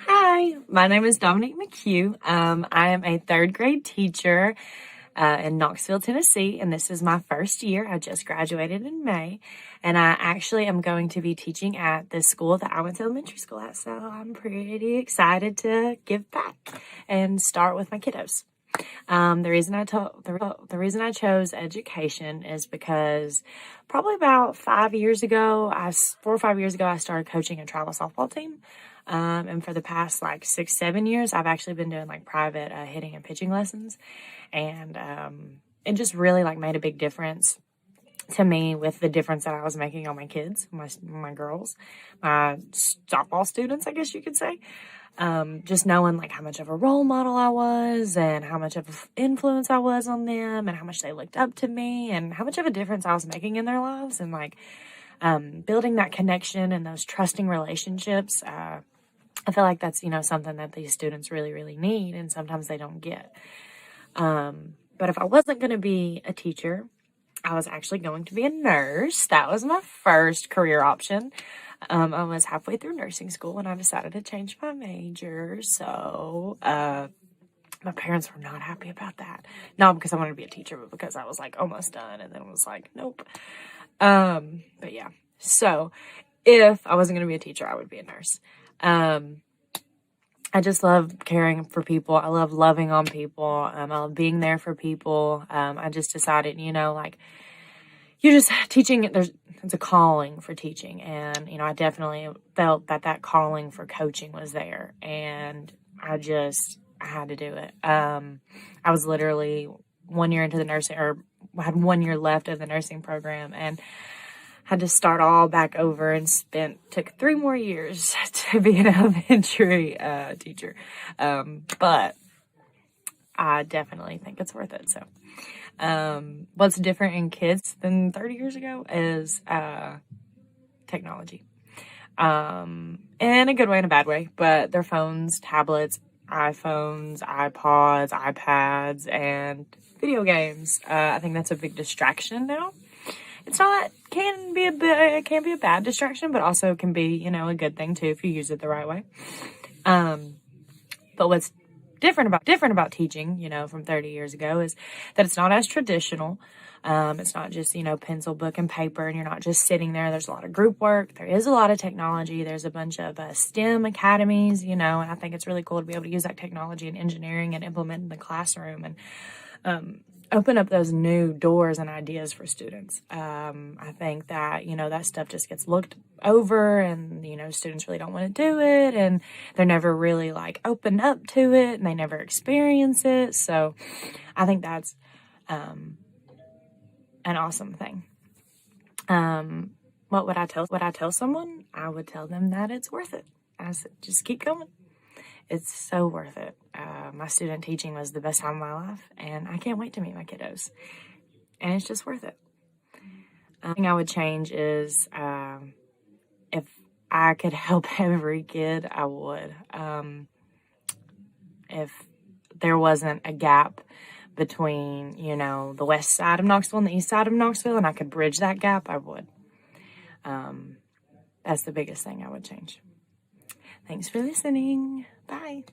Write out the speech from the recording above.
Hi, my name is Dominique Mccue. I am a third grade teacher in Knoxville, Tennessee, and this is my first year. I just graduated in May, and I actually am going to be teaching at the school that I went to elementary school at, so I'm pretty excited to give back and start with my kiddos. The reason I chose education is because probably about 5 years ago, 4 or 5 years ago, I started coaching a travel softball team. And for the past like 6, 7 years, I've actually been doing like private hitting and pitching lessons, and it just really like made a big difference to me with the difference that I was making on my kids, my girls, my softball students, I guess you could say. Just knowing like how much of a role model I was and how much of an influence I was on them and how much they looked up to me and how much of a difference I was making in their lives, and like building that connection and those trusting relationships. I feel like that's, something that these students really, really need, and sometimes they don't get. But if I wasn't going to be a teacher, I was actually going to be a nurse. That was my first career option. I was halfway through nursing school and I decided to change my major. So, my parents were not happy about that. Not because I wanted to be a teacher, but because I was like almost done and then was like, nope. But yeah, so if I wasn't going to be a teacher, I would be a nurse. I just love caring for people. I love loving on people. I love being there for people. I just decided, you're just teaching. It's a calling for teaching. And, I definitely felt that calling for coaching was there, and I had to do it. I was literally 1 year into the nursing, or had 1 year left of the nursing program, and had to start all back over and took 3 more years to be an elementary teacher. But I definitely think it's worth it. So, what's different in kids than 30 years ago is technology. In a good way and a bad way, but their phones, tablets, iPhones, iPods, iPads, and video games. I think that's a big distraction now. It can be a bad distraction, but also can be, a good thing too if you use it the right way. But what's different about teaching, from 30 years ago is that it's not as traditional. It's not just, pencil, book, and paper, and you're not just sitting there. There's a lot of group work. There is a lot of technology. There's a bunch of STEM academies, and I think it's really cool to be able to use that technology and engineering and implement in the classroom, and open up those new doors and ideas for students. I think that, that stuff just gets looked over, and, students really don't want to do it, and they're never really like opened up to it, and they never experience it. So I think that's an awesome thing. What would I tell someone? I would tell them that it's worth it. I said, just keep going. It's so worth it. My student teaching was the best time of my life, and I can't wait to meet my kiddos. And it's just worth it. The thing I would change is if I could help every kid, I would. If there wasn't a gap between, the west side of Knoxville and the east side of Knoxville, and I could bridge that gap, I would. That's the biggest thing I would change. Thanks for listening. Bye.